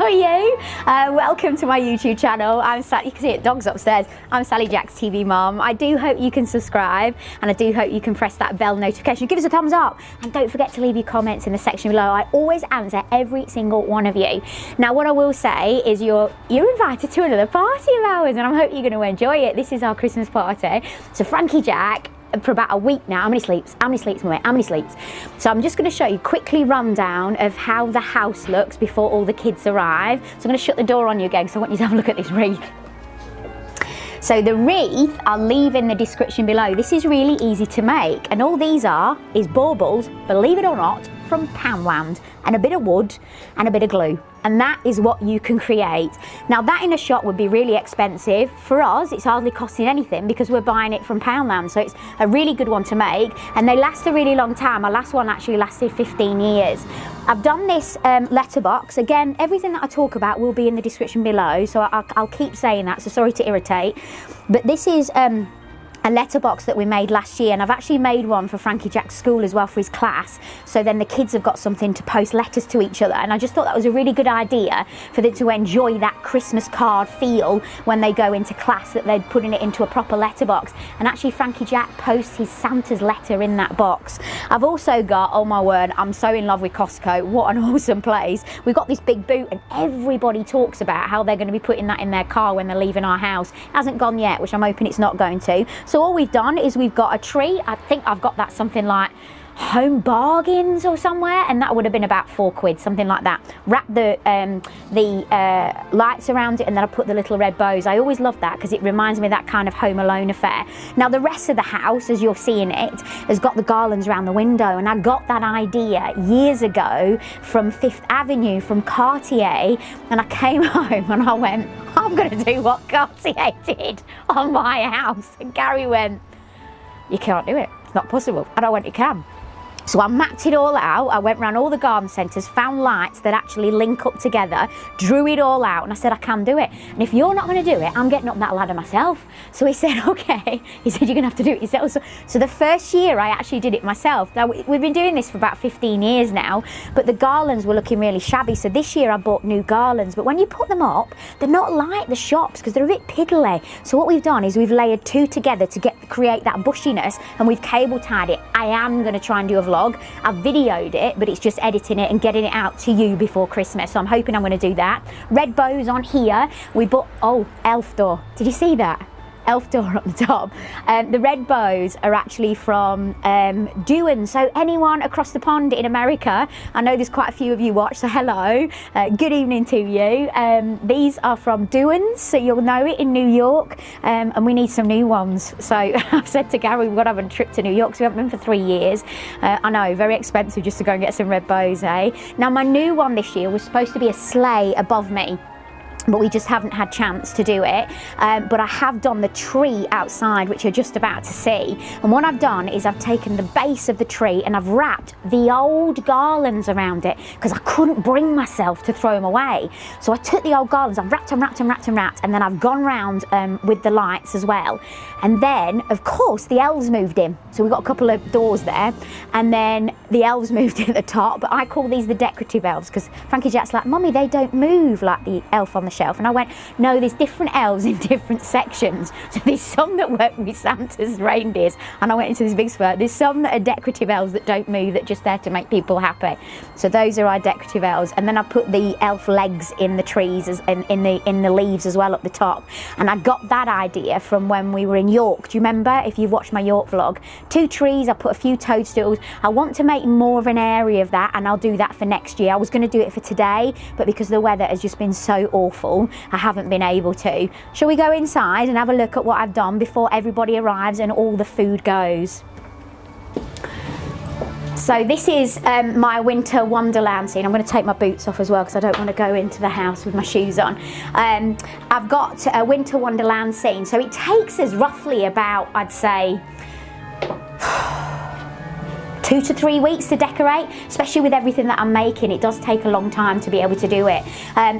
are you? Welcome to my YouTube channel. I'm Sally. You can see it, dog's upstairs. I'm Sally Jack's TV mum. I do hope you can subscribe, and I do hope you can press that bell notification. Give us a thumbs up, and don't forget to leave your comments in the section below. I always answer every single one of you. Now, what I will say is you're invited to another party of ours, and I hope you're going to enjoy it. This is our Christmas party. So Frankie Jack, for about a week now. How many sleeps, mate? How many sleeps? So I'm just going to show you quickly rundown of how the house looks before all the kids arrive. So I'm going to shut the door on you again because I want you to have a look at this wreath. So the wreath I'll leave in the description below. This is really easy to make, and all these is baubles, believe it or not, from Poundland, and a bit of wood and a bit of glue, and that is what you can create. Now that in a shop would be really expensive. For us it's hardly costing anything because we're buying it from Poundland, so it's a really good one to make, and they last a really long time. My last one actually lasted 15 years. I've done this letterbox. Again, everything that I talk about will be in the description below, so I'll keep saying that, so sorry to irritate, but this is a letterbox that we made last year, and I've actually made one for Frankie Jack's school as well for his class, so then the kids have got something to post letters to each other, and I just thought that was a really good idea for them to enjoy that Christmas card feel when they go into class, that they're putting it into a proper letterbox, and actually Frankie Jack posts his Santa's letter in that box. I've also got, oh my word, I'm so in love with Costco, what an awesome place. We've got this big boot, and everybody talks about how they're going to be putting that in their car when they're leaving our house. It hasn't gone yet, which I'm hoping it's not going to. So all we've done is we've got a tree. I think I've got that something like Home Bargains or somewhere, and that would have been about £4, something like that. Wrap the lights around it, and then I put the little red bows. I always love that because it reminds me of that kind of Home Alone affair. Now the rest of the house, as you're seeing it, has got the garlands around the window, and I got that idea years ago from 5th Avenue, from Cartier, and I came home and I went, I'm going to do what Cartier did on my house, and Gary went, you can't do it, it's not possible. And I went, you can. So I mapped it all out. I went around all the garden centres, found lights that actually link up together, drew it all out, and I said, I can do it. And if you're not going to do it, I'm getting up that ladder myself. So he said, okay. He said, you're going to have to do it yourself. So the first year I actually did it myself. Now, we've been doing this for about 15 years now, but the garlands were looking really shabby. So this year I bought new garlands, but when you put them up, they're not like the shops because they're a bit piddly. So what we've done is we've layered two together to create that bushiness, and we've cable tied it. I am going to try and do a vlog. I've videoed it, but it's just editing it and getting it out to you before Christmas, so I'm hoping I'm going to do that. Red bows on here. We bought, oh, elf door. Did you see that? Elf door up the top. The red bows are actually from Dewan, so anyone across the pond in America, I know there's quite a few of you watch, so hello, good evening to you. These are from Dewan's, so you'll know it in New York, and we need some new ones. So I've said to Gary, we've got to have a trip to New York, so we haven't been for 3 years. I know, very expensive just to go and get some red bows, eh? Now my new one this year was supposed to be a sleigh above me, but we just haven't had chance to do it. But I have done the tree outside, which you're just about to see. And what I've done is I've taken the base of the tree and I've wrapped the old garlands around it because I couldn't bring myself to throw them away. So I took the old garlands, I've wrapped and then I've gone round with the lights as well. And then, of course, the elves moved in. So we've got a couple of doors there, and then the elves moved in at the top, but I call these the decorative elves because Frankie Jack's like, Mummy, they don't move like the elf on the shelf. And I went, no, there's different elves in different sections. So there's some that work with Santa's reindeers, and I went into this big spurt. There's some that are decorative elves that don't move, that are just there to make people happy. So those are our decorative elves. And then I put the elf legs in the trees, in the leaves as well up the top. And I got that idea from when we were in York. Do you remember, if you've watched my York vlog? 2 trees, I put a few toadstools. I want to make more of an area of that, and I'll do that for next year. I was going to do it for today, but because the weather has just been so awful, I haven't been able to. Shall we go inside and have a look at what I've done before everybody arrives and all the food goes? So this is my winter wonderland scene. I'm going to take my boots off as well because I don't want to go into the house with my shoes on. I've got a winter wonderland scene. So it takes us roughly about, I'd say, 2 to 3 weeks to decorate, especially with everything that I'm making. It does take a long time to be able to do it.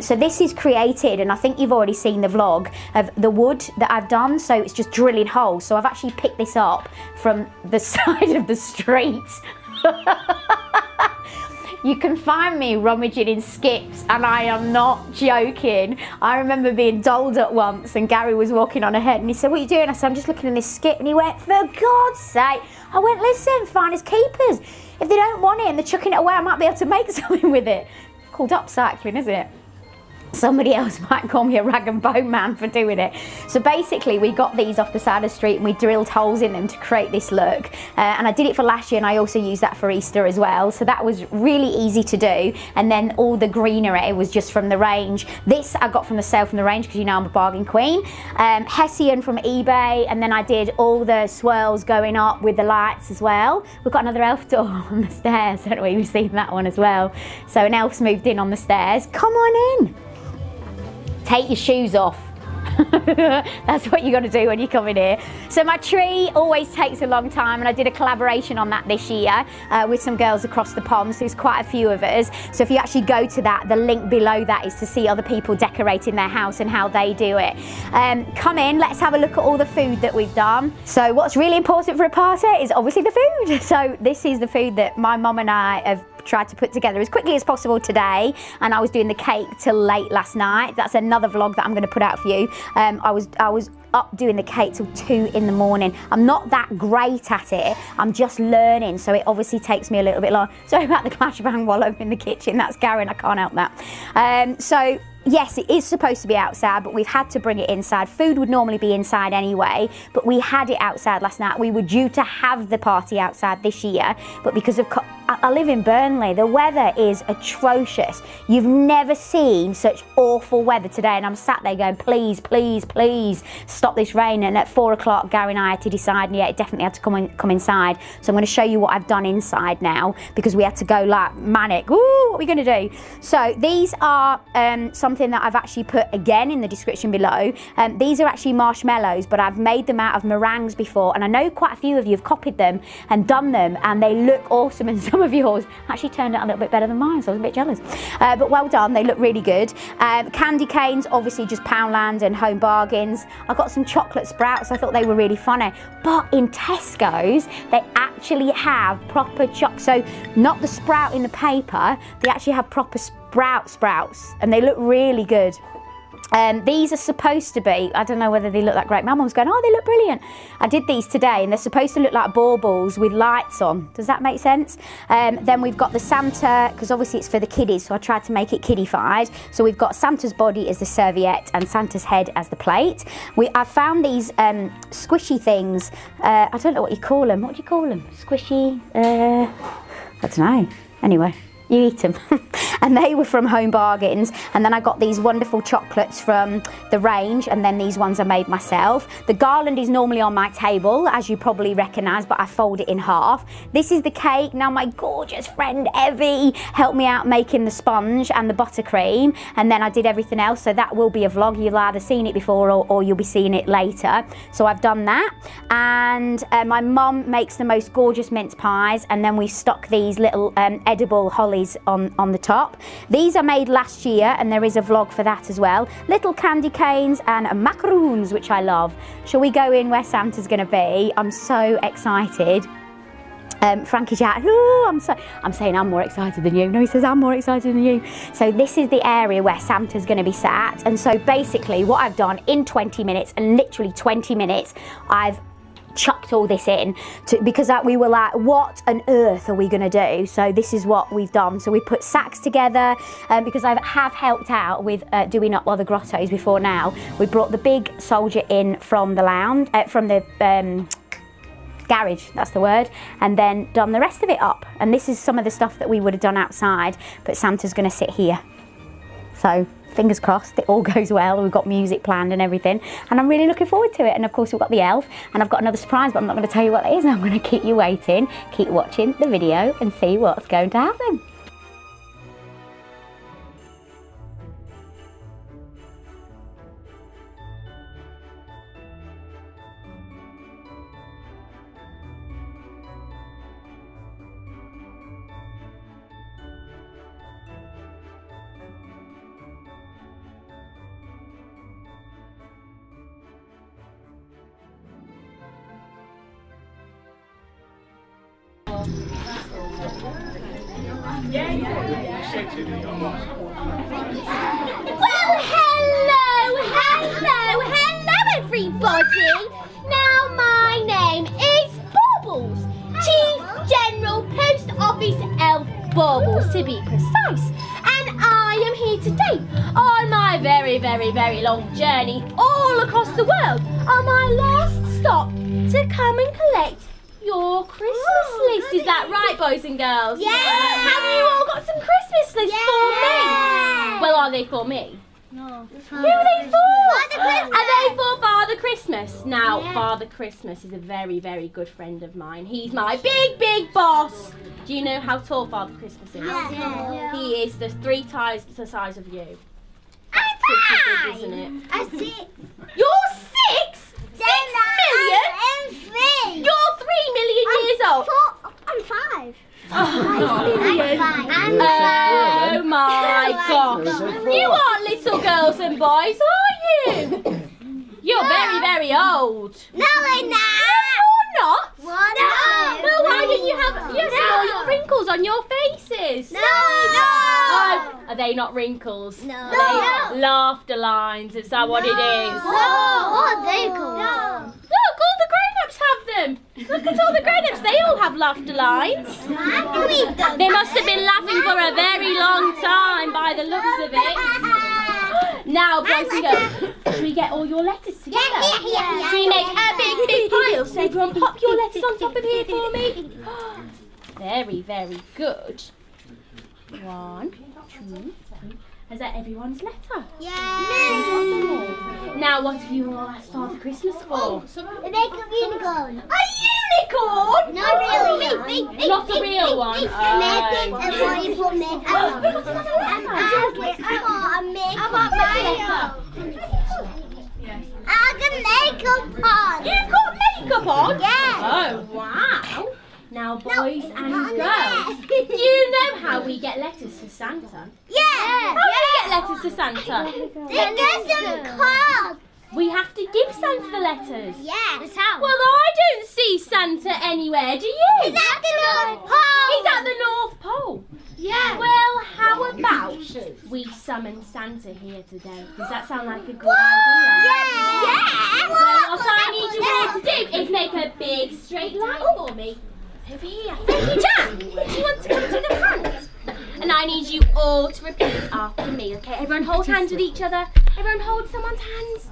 So this is created, and I think you've already seen the vlog of the wood that I've done, so it's just drilling holes. So I've actually picked this up from the side of the street. You can find me rummaging in skips, and I am not joking. I remember being doled at once, and Gary was walking on ahead, and he said, "What are you doing?" I said, "I'm just looking in this skip," and he went, "For God's sake." I went, "Listen, finders keepers. If they don't want it and they're chucking it away, I might be able to make something with it." Called upcycling, is it? Somebody else might call me a rag and bone man for doing it. So basically we got these off the side of the street and we drilled holes in them to create this look, and I did it for last year, and I also used that for Easter as well, so that was really easy to do. And then all the greenery was just from the range. This I got from the sale from the range, because you know I'm a bargain queen. Hessian from eBay, and then I did all the swirls going up with the lights as well. We've got another elf door on the stairs, don't we? We've seen that one as well. So an elf's moved in on the stairs. Come on in. Take your shoes off. That's what you got to do when you come in here. So my tree always takes a long time, and I did a collaboration on that this year with some girls across the pond. So there's quite a few of us. So if you actually go to that, the link below that is to see other people decorating their house and how they do it. Come in, let's have a look at all the food that we've done. So what's really important for a party is obviously the food. So this is the food that my mum and I have tried to put together as quickly as possible today, and I was doing the cake till late last night. That's another vlog that I'm going to put out for you. I was up doing the cake till 2 in the morning. I'm not that great at it, I'm just learning, so it obviously takes me a little bit long. Sorry about the clash bang while I'm in the kitchen, that's Garen, I can't help that. So yes, it is supposed to be outside, but we've had to bring it inside. Food would normally be inside anyway, but we had it outside last night. We were due to have the party outside this year, but because of I live in Burnley, the weather is atrocious. You've never seen such awful weather today, and I'm sat there going, please, please, please stop this rain. And at 4 o'clock, Gary and I had to decide, and yeah, it definitely had to come inside. So I'm going to show you what I've done inside now, because we had to go like manic. Ooh, what are we going to do? So these are something that I've actually put again in the description below. These are actually marshmallows, but I've made them out of meringues before, and I know quite a few of you have copied them and done them, and they look awesome, and some of yours actually turned out a little bit better than mine, so I was a bit jealous. But well done, they look really good. Candy canes, obviously just Poundland and Home Bargains. I got some chocolate sprouts, I thought they were really funny. But in Tesco's, they actually have proper so not the sprout in the paper, they actually have proper sprouts, and they look really good. These are supposed to be, I don't know whether they look that great. My mum's going, oh, they look brilliant. I did these today, and they're supposed to look like baubles with lights on. Does that make sense? Then we've got the Santa, because obviously it's for the kiddies, so I tried to make it kiddified. So we've got Santa's body as the serviette and Santa's head as the plate. I found these squishy things. I don't know what you call them. What do you call them? Squishy? I don't know. Anyway. You eat them. And they were from Home Bargains, and then I got these wonderful chocolates from the range, and then these ones I made myself. The garland is normally on my table, as you probably recognise, but I fold it in half. This is the cake. Now my gorgeous friend Evie helped me out making the sponge and the buttercream, and then I did everything else, so that will be a vlog. You'll either seen it before or you'll be seeing it later. So I've done that, and my mum makes the most gorgeous mince pies, and then we stock these little edible holly on the top. These are made last year, and there is a vlog for that as well. Little candy canes and macaroons, which I love. Shall we go in where Santa's going to be? I'm so excited. Frankie's out. Ooh, I'm saying I'm more excited than you. No, he says I'm more excited than you. So this is the area where Santa's going to be sat, and so basically what I've done in 20 minutes, and literally 20 minutes, I've chucked all this in because we were like, what on earth are we going to do? So this is what we've done. So we put sacks together, because I have helped out with doing up other grottos before now. We brought the big soldier in from the lounge, from the garage, that's the word, and then done the rest of it up. And this is some of the stuff that we would have done outside, but Santa's going to sit here. So fingers crossed it all goes well. We've got music planned and everything, and I'm really looking forward to it. And of course we've got the elf, and I've got another surprise, but I'm not going to tell you what it is. I'm going to keep you waiting, keep watching the video and see what's going to happen. Well, hello, everybody. Now, my name is Baubles, Chief General Post Office Elf Baubles, to be precise. And I am here today on my very, very, very long journey all across the world on my last stop to come and collect your Christmas list. Is that right, boys and girls? Yeah. Have you all got some Christmas lists for me? Well, are they for me? No. Who are they for? Father Christmas. Are they for Father Christmas? Now, Father Christmas is a very, very good friend of mine. He's my big, big boss. Do you know how tall Father Christmas is? Yeah. He is 3 times the size of you. That's pretty big, isn't it? I'm 6. You're 6? 6 million? I'm 3. You're 3 million years old. I'm 5. Oh my gosh. God. You aren't little girls and boys, are you? You're very, very old. No, I'm not. You're not. No. Well, why don't you have all your wrinkles on your faces? No. Oh, are they not wrinkles? No. Are they laughter lines? Is that what it is? No. What are they called? No. Look, all the grown-ups have them. Look at all the grown-ups. They all have laughter lines. They must have been laughing for a very long time by the looks of it. Now, boys and girls, should we get all your letters together? Yeah. Should we make a big, big pile? So everyone pop your letters on top of here for me. Very, very good. 1, 2, 3. Is that everyone's letter? Yeah. Now, what have you all asked Father Christmas for? They make a unicorn. A unicorn? Not really. Not a real one. Make it a wonderful make. I want makeup on. You've got makeup on? Yeah. Oh, wow. Now, boys and girls, you know how we get letters to Santa? Yeah. How do we get letters to Santa? They get some cards. We have to give Santa the letters. Yeah. That's how. Well, I don't see Santa anywhere, do you? He's at the North Pole. He's at the North Pole. Yeah. Well, how about we summon Santa here today? Does that sound like a good idea? Yeah. Well, what I need you all to do is make a big straight line for me. Over here. Thank you, Jack. Do you want to come to the front? And I need you all to repeat after me, okay? Everyone hold hands with each other. Everyone hold someone's hands.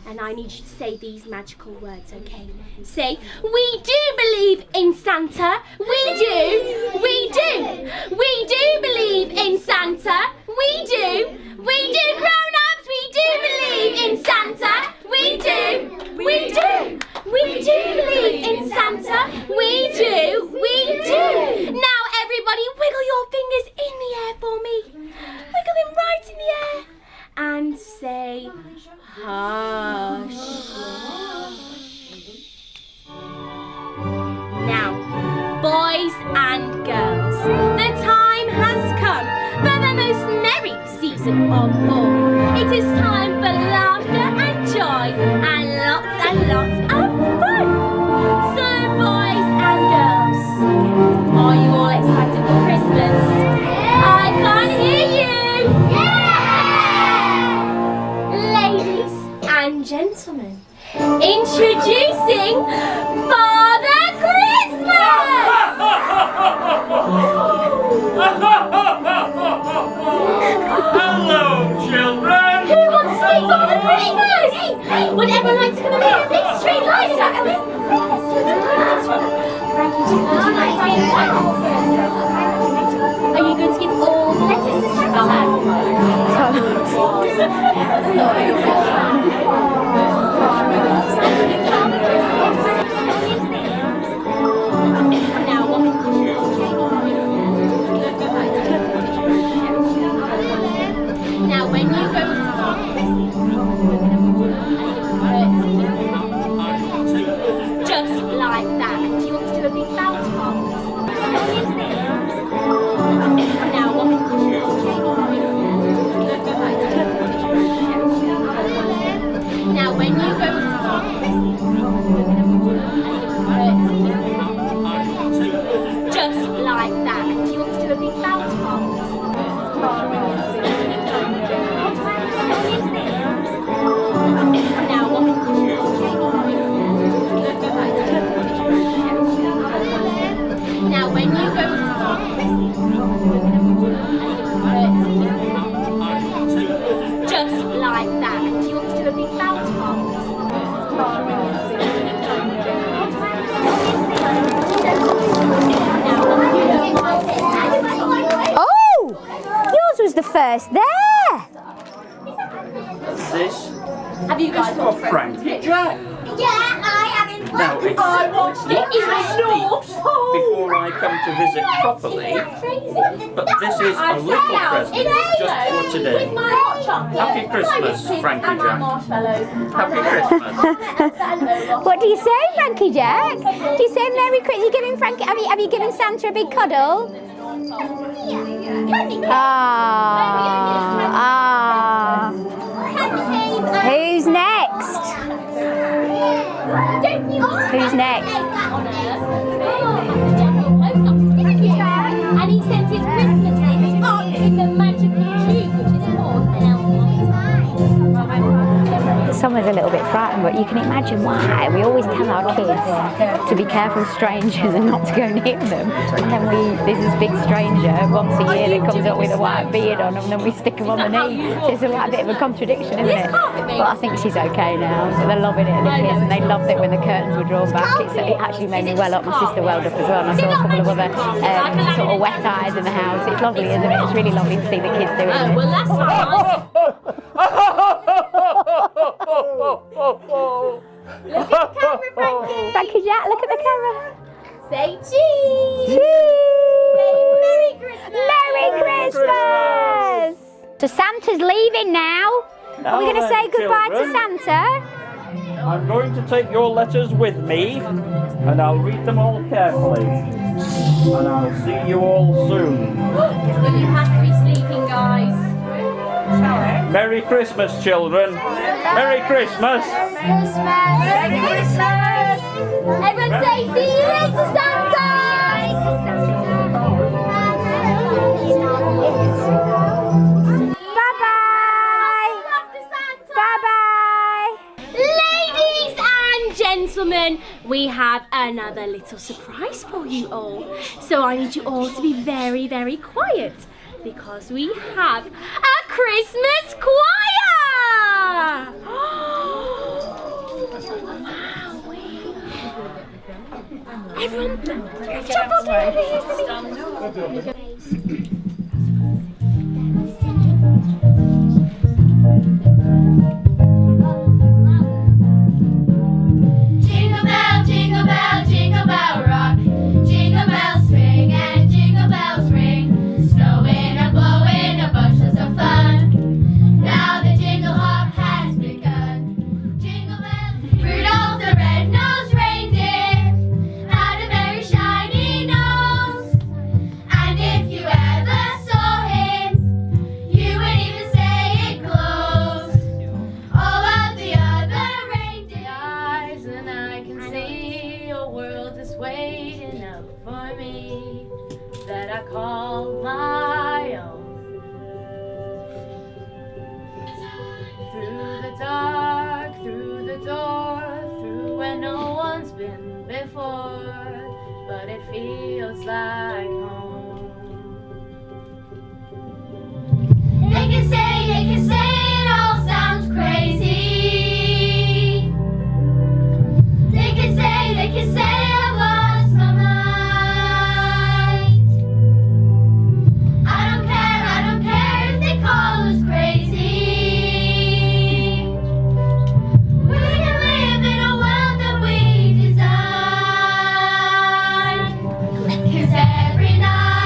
And I need you to say these magical words, okay? Say, we do believe in Santa. We do. We do. We do believe in Santa. We do. We do, grown-ups. We do believe in Santa. We do. We do. We do believe in Santa. We do. We do. Now, everybody, wiggle your fingers in the air for me. Wiggle them right in the air. And say, hush. Now, boys and girls, the time has come for the most merry season of all. It is time for laughter and joy and lots of fun. So, boys and girls, are you all excited for Christmas? I can't hear you. Ladies and gentlemen, introducing Father Christmas! Hello, children! Who wants to be Father Christmas? Would everyone like to come and make a big straight line? Are you going to give all the letters to Santa? Now what? Now when you go to just like that. Do you want to do a big bow to Now what? Now, when you go to just like that. Do you want to do a big bounce Oh! Yours was the first there! This Have you guys for Frankie Jack. Yeah, I haven't. Now, it's lots of sweets before I come to visit properly, but this is a little present just for today. Happy Christmas, Frankie Jack. Happy Christmas. What do you say, Frankie Jack? Do you say Merry Christmas? You giving Frankie? Have you given Santa a big cuddle? Ah. Who's next? Who's next? And he sent his Christmas list up in the magical tube, which is called an elf. Someone's a little bit frightened, but you can imagine why. We always tell our kids to be careful of strangers and not to go near them. And then there's this big stranger once a year that comes up with a white beard on, and then we stick them on the knee. So it's a bit of a contradiction, isn't it? But I think she's okay now. So they're loving it, the kids, and they loved it when the curtains were drawn back. It actually made me well up. My sister welled up as well, and I saw a couple of other sort of wet eyes in the house. It's lovely, isn't it? It's really lovely to see the kids doing it. Well, that's fine. Look at the camera, Frankie. Frankie Jack, look at the camera. Say cheese. Cheese. Say Merry Christmas. Merry Christmas. So Santa's leaving now. Are we going to say goodbye to Santa? I'm going to take your letters with me, and I'll read them all carefully. And I'll see you all soon. Well, you have to be sleeping, guys. Merry Christmas, children. Merry Christmas. Merry Christmas. Everyone say, see you later, Santa. Bye-bye. Bye-bye. Ladies and gentlemen, we have another little surprise for you all. So I need you all to be very, very quiet, because we have a Christmas choir! Everyone, jump on over here. Jingle bell, jingle bell, jingle bell rock. Jingle bells swing and jingle bells ring. Snowing and blowing and bushels of fun. Now the jingle hop has begun. Jingle bells, Rudolph the red-nosed reindeer had a very shiny nose. And if you ever saw him, you would even say it glows. All of the other reindeer eyes, and I can see a world is waiting up for me that I call my own. Through the dark, through the door, through where no one's been before, but it feels like home. They can say it all sounds crazy. They can say I've lost my mind. I don't care if they call us crazy. We can live in a world that we design. 'Cause every night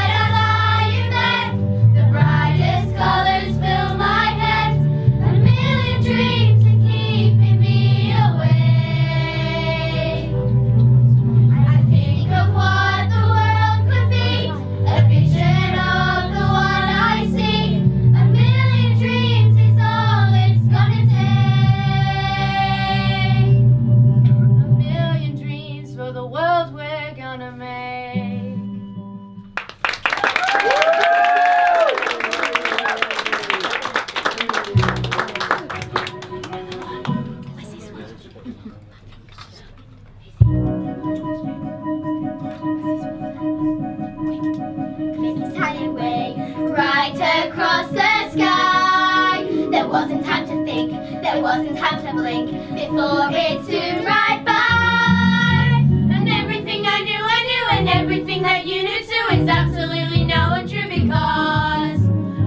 wasn't time to blink before it soon right by. And everything I knew, and everything that you knew too is absolutely no untrue, because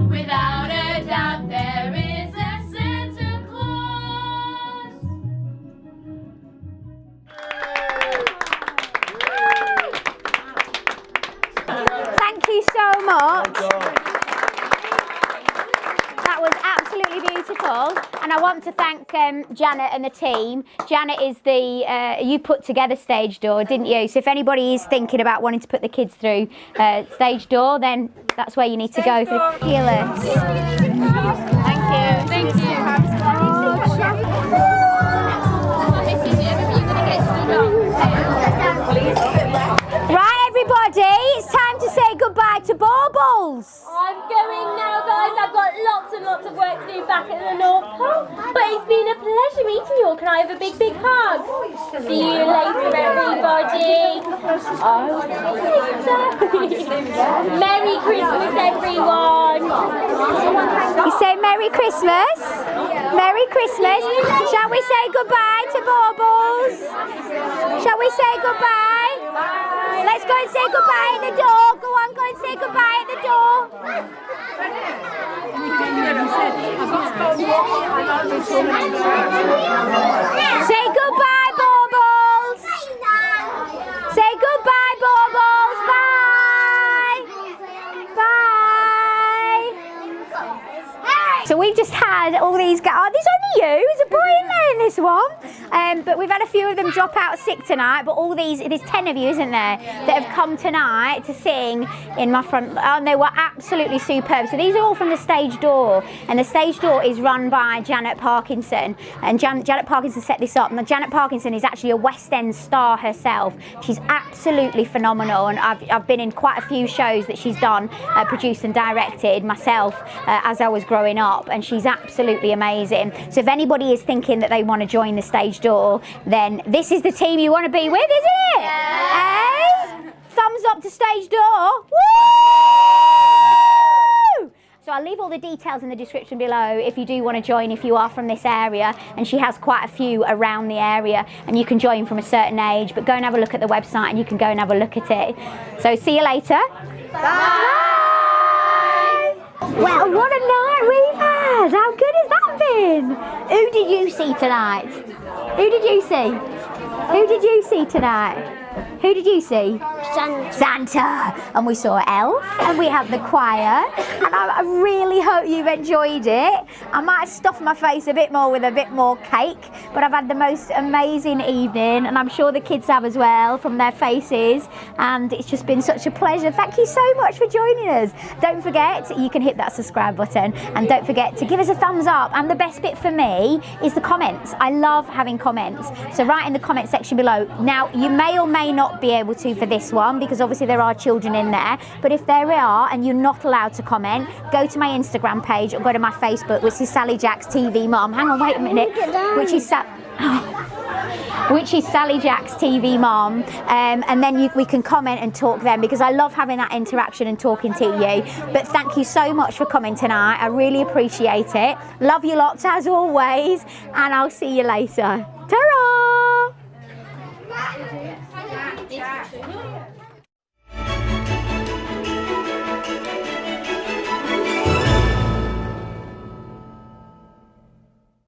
without a doubt there is a Santa Claus. Thank you so much. That was absolutely beautiful, and I want to thank Janet and the team. Janet is the, you put together Stage Door, didn't you? So if anybody is thinking about wanting to put the kids through Stage Door, then that's where you need to go. Fabulous. Thank you. Thank you. Right, everybody, it's time to say goodbye to Baubles. I'm going now, guys. I've got lots and lots of work to do back at the North Pole. But it's been a pleasure meeting you all. Can I have a big, big hug? See you later, everybody. Oh, Merry Christmas, everyone. You say Merry Christmas? Merry Christmas. Shall we say goodbye to Baubles? Shall we say goodbye? Let's go and say goodbye at the door. Go on, go and say goodbye at the door. Say goodbye, Baubles. Say goodbye, Baubles. Bye. Bye. So we've just had all these guys. Oh, there's only you. There's a boy in there in this one. But we've had a few of them drop out sick tonight. But all these, there's 10 of you, isn't there, that have come tonight to sing in my front. And they were absolutely superb. So these are all from the Stage Door. And the Stage Door is run by Janet Parkinson. And Janet Parkinson set this up. And Janet Parkinson is actually a West End star herself. She's absolutely phenomenal. And I've been in quite a few shows that she's done, produced and directed myself as I was growing up. And she's absolutely amazing. So if anybody is thinking that they want to join the Stage Door, then this is the team you want to be with, isn't it? Yeah. Eh? Thumbs up to Stage Door. Woo! So I'll leave all the details in the description below if you do want to join, if you are from this area. And she has quite a few around the area, and you can join from a certain age. But go and have a look at the website, and you can go and have a look at it. So see you later. Bye. Well, what a night we've had! How good has that been? Who did you see tonight? Who did you see? Who did you see tonight? Who did you see? Santa. And we saw Elf, and we had the choir, and I really hope you've enjoyed it. I might have stuffed my face a bit more with a bit more cake, but I've had the most amazing evening, and I'm sure the kids have as well from their faces, and it's just been such a pleasure. Thank you so much for joining us. Don't forget, you can hit that subscribe button, and don't forget to give us a thumbs up. And the best bit for me is the comments. I love having comments, so write in the comment section below. Now, you may or may not be able to for this one, because obviously there are children in there, but if there are and you're not allowed to comment, go to my Instagram page or go to my Facebook, which is Sally Jack's TV Mum. Hang on, wait a minute. Which is Sally Jack's TV Mum, and then we can comment and talk then, because I love having that interaction and talking to you. But thank you so much for coming tonight. I really appreciate it. Love you lots as always, and I'll see you later. Ta-ra!